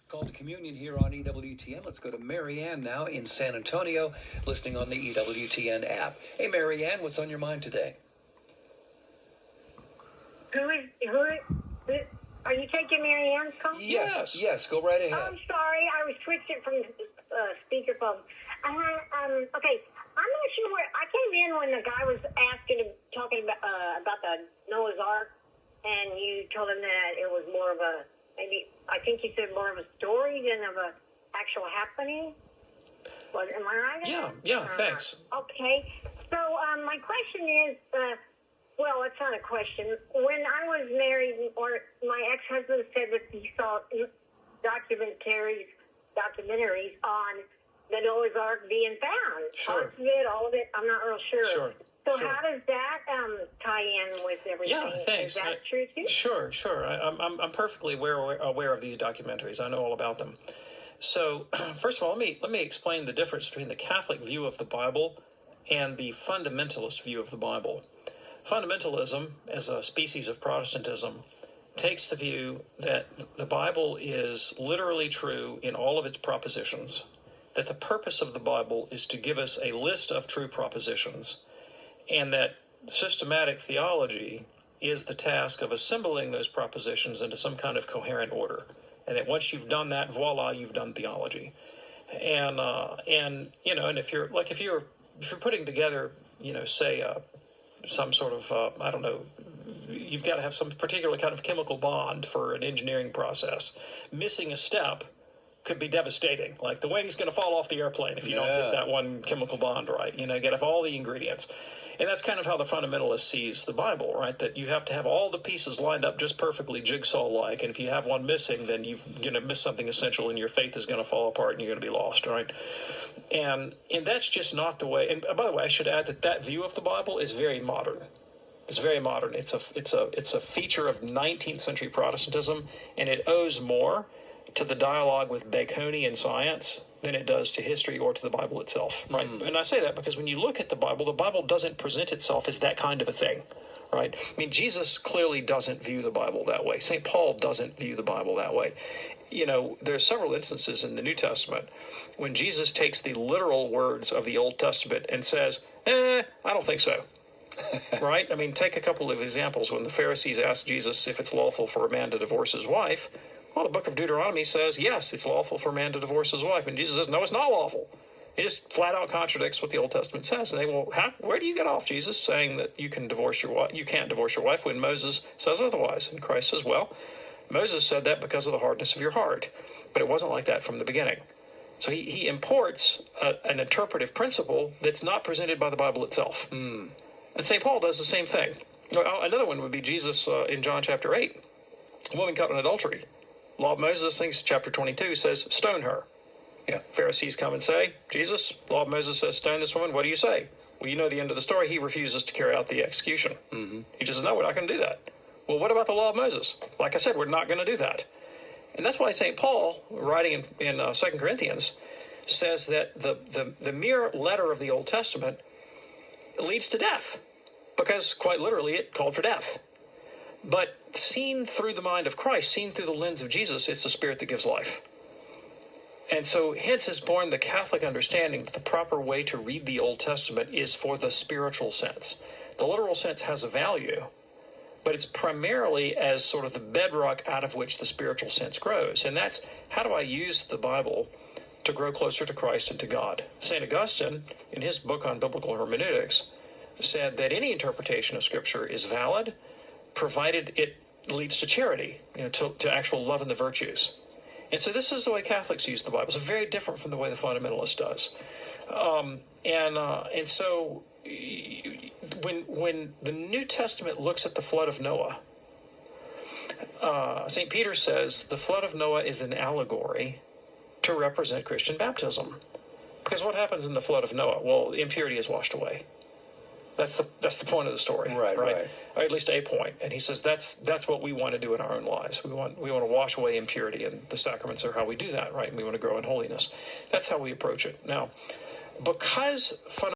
Called to communion here on EWTN. Let's go to Marianne now in San Antonio, listening on the EWTN app. Hey, Marianne, what's on your mind today? Are you taking Marianne's call? Yes, go right ahead. Oh, I'm sorry, I was switched it from speakerphone. Okay, I'm not sure where I came in when the guy was talking about the Noah's Ark, and you told him that it was more of a, I think you said more of a story than of a actual happening. Am I right? Yeah, thanks. Okay, so my question is, well, it's not a question. When I was married, or my ex-husband said that he saw documentaries on the Noah's Ark being found. Sure. Parts of it, all of it, I'm not real sure. Sure. So how does that tie in with everything? Yeah, thanks. Is that true too? Sure. I'm perfectly aware of these documentaries. I know all about them. So, first of all, let me explain the difference between the Catholic view of the Bible and the fundamentalist view of the Bible. Fundamentalism, as a species of Protestantism, takes the view that the Bible is literally true in all of its propositions, that the purpose of the Bible is to give us a list of true propositions, and that systematic theology is the task of assembling those propositions into some kind of coherent order. And that once you've done that, voila, you've done theology. And if you're putting together, say, some sort of, you've got to have some particular kind of chemical bond for an engineering process. Missing a step could be devastating. Like the wing's going to fall off the airplane if you don't get that one chemical bond right. You got to have all the ingredients. And that's kind of how the fundamentalist sees the Bible, right? That you have to have all the pieces lined up just perfectly jigsaw-like. And if you have one missing, then you've missed something essential and your faith is going to fall apart and you're going to be lost, right? And that's just not the way. And by the way, I should add that view of the Bible is very modern. It's very modern. It's a feature of 19th century Protestantism, and it owes more to the dialogue with Baconian science than it does to history or to the Bible itself, right? And I say that because when you look at the Bible doesn't present itself as that kind of a thing, right? I mean, Jesus clearly doesn't view the Bible that way. St. Paul doesn't view the Bible that way. There's several instances in the New Testament when Jesus takes the literal words of the Old Testament and says, I don't think so. Right? I mean, take a couple of examples. When the Pharisees asked Jesus if it's lawful for a man to divorce his wife, well, the book of Deuteronomy says, yes, it's lawful for a man to divorce his wife. And Jesus says, no, it's not lawful. He just flat out contradicts what the Old Testament says. And they, well, where do you get off, Jesus, saying that you can't divorce your wife when Moses says otherwise? And Christ says, well, Moses said that because of the hardness of your heart. But it wasn't like that from the beginning. So he imports an interpretive principle that's not presented by the Bible itself. And St. Paul does the same thing. Another one would be Jesus in John chapter 8. A woman caught in adultery. Law of Moses, things chapter 22 says, stone her. Yeah. Pharisees come and say, Jesus, law of Moses says, stone this woman. What do you say? Well, you know the end of the story. He refuses to carry out the execution. He just says, no, we're not going to do that. Well, what about the law of Moses? Like I said, we're not going to do that. And that's why St. Paul, writing in 2 Corinthians, says that the mere letter of the Old Testament leads to death, because quite literally it called for death. But seen through the mind of Christ, seen through the lens of Jesus, it's the Spirit that gives life. And so hence is born the Catholic understanding that the proper way to read the Old Testament is for the spiritual sense. The literal sense has a value, but it's primarily as sort of the bedrock out of which the spiritual sense grows. And that's, how do I use the Bible to grow closer to Christ and to God? St. Augustine, in his book on biblical hermeneutics, said that any interpretation of Scripture is valid, provided it leads to charity, to actual love and the virtues. And so this is the way Catholics use the Bible. It's very different from the way the fundamentalist does. And so when the New Testament looks at the flood of Noah, St. Peter says the flood of Noah is an allegory to represent Christian baptism. Because what happens in the flood of Noah? Well, impurity is washed away. That's the point of the story, right? Or at least a point. And he says that's what we want to do in our own lives. We want to wash away impurity, and the sacraments are how we do that, right? And we want to grow in holiness. That's how we approach it. Now, because